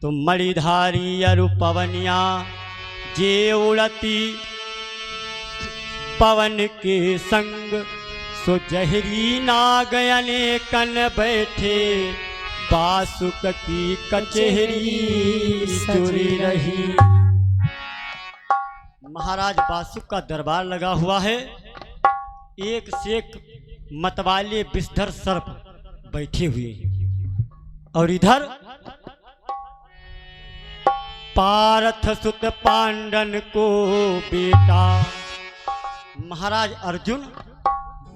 तो मणिधारी अरु पवनिया जे उड़ती पवन के संग, सो जहरी नागयने कन बैठे, बासुक की कचहरी चुरी रही। महाराज बासुक का दरबार लगा हुआ है, एक से एक मतवाले विषधर सर्प बैठे हुए हैं, और इधर पार्थ सुत पांडन को बेटा। महाराज अर्जुन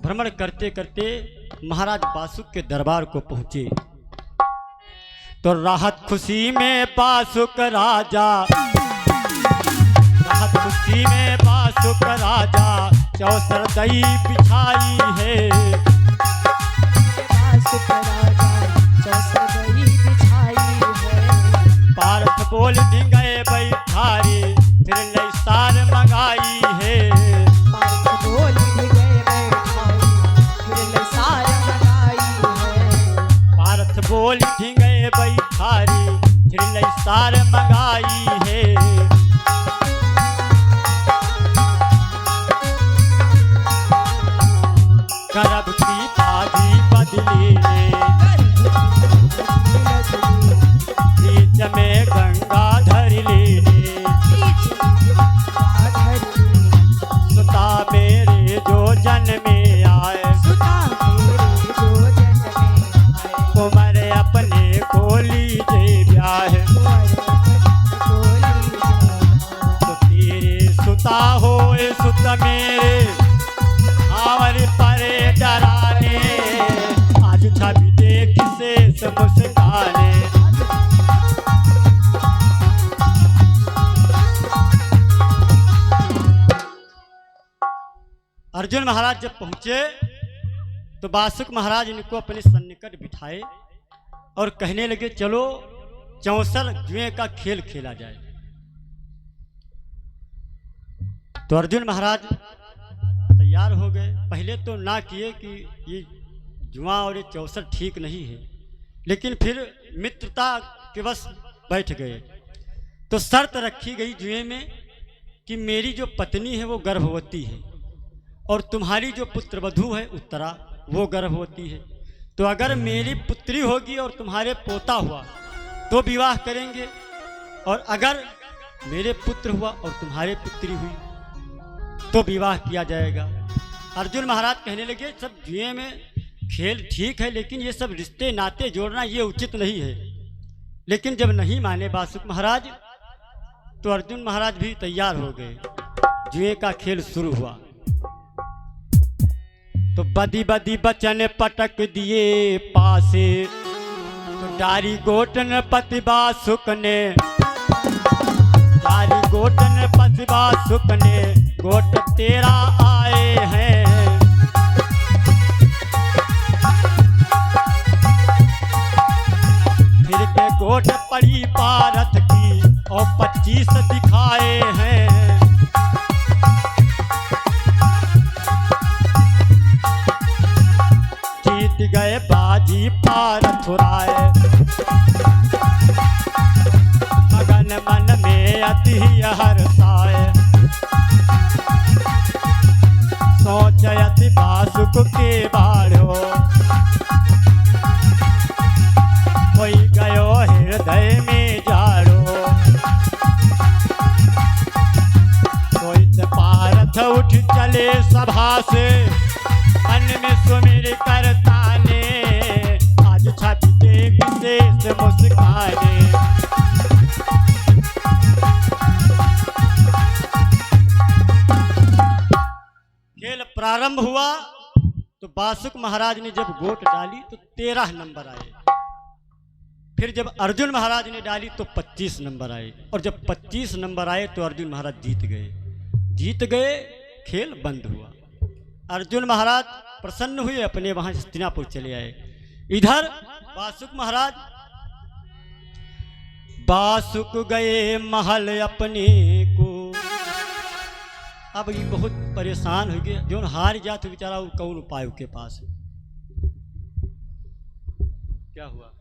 भ्रमण करते करते महाराज बासुक के दरबार को पहुंचे, तो राहत खुशी में बासुक राजा, राहत खुशी में बासुक राजा, चौसर दई बिछाई है, बासुक राजा चौसर दई बिछाई है। पार्थ बोल ढिंगए बैठारी, फिर लई सार मंगाई है, पार्थ बोल ढिंगए बैठारी, फिर लई सार मंगाई है। पार्थ बोल ढिंगए बैठारी, फिर लई सार मंगाई है। करब की बाजी बदली बीच में गंगा धर लेने, सुता मेरे जो जन्मे आए, कुमार अपने को लीजे ब्याह, तो तेरे सुता होए सुत मेरे, आवर परे डराने, आज छवि देख से मुस्काने। अर्जुन महाराज जब पहुंचे तो बासुक महाराज इनको अपने सन्निकट बिठाए और कहने लगे, चलो चौसर जुए का खेल खेला जाए। तो अर्जुन महाराज तैयार हो गए। पहले तो ना किए कि ये जुआ और ये चौसर ठीक नहीं है, लेकिन फिर मित्रता के वश बैठ गए। तो शर्त रखी गई जुए में कि मेरी जो पत्नी है वो गर्भवती है, और तुम्हारी जो पुत्रवधू है उत्तरा वो गर्भवती है। तो अगर मेरी पुत्री होगी और तुम्हारे पोता हुआ तो विवाह करेंगे, और अगर मेरे पुत्र हुआ और तुम्हारे पुत्री हुई तो विवाह किया जाएगा। अर्जुन महाराज कहने लगे, सब जुए में खेल ठीक है, लेकिन ये सब रिश्ते नाते जोड़ना ये उचित नहीं है। लेकिन जब नहीं माने बासुक महाराज, तो अर्जुन महाराज भी तैयार हो गए। जुए का खेल शुरू हुआ। तो बदी बदी बचन पटक दिए पासे, तो डारी गोटन पति बासुक ने, डारी गोटन पति बासुक ने, गोट तेरा आए हैं। फिर के गोट पड़ी पारथ की, और 25 दिखाए हैं। जीत गए बाजी पारथ राय, मगन मन में अति हर्षाए, सोचयति बासुक के बाढ़ो, कोई गयो हृदय में जाड़ो, कोई पारथ उठ चले सभा से, मन में सुमिर करता ने, आज छवि देख शेष मुस्काने। खेल प्रारंभ हुआ तो बासुक महाराज ने जब गोट डाली तो 13 नंबर आए। फिर जब अर्जुन महाराज ने डाली तो 25 नंबर आए, और जब 25 नंबर आए तो अर्जुन महाराज जीत गए। जीत गए, खेल बंद हुआ। अर्जुन महाराज प्रसन्न हुए, अपने वहां हस्तिनापुर चले आए। इधर बासुक महाराज, बासुक गए महल अपने को। अब ये बहुत परेशान हो गया, जो हार जात बेचारा वो कौन उपाय के पास है। क्या हुआ?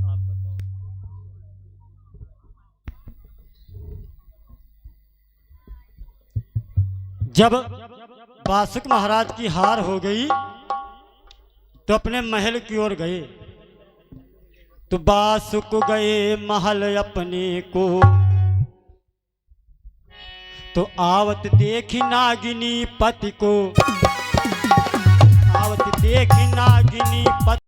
आप बताओ। जब बासुक महाराज की हार हो गई तो अपने महल की ओर गए। तो बासुक गए महल अपने को, तो आवत देखी नागिनी पति को, आवत देखी नागिनी पति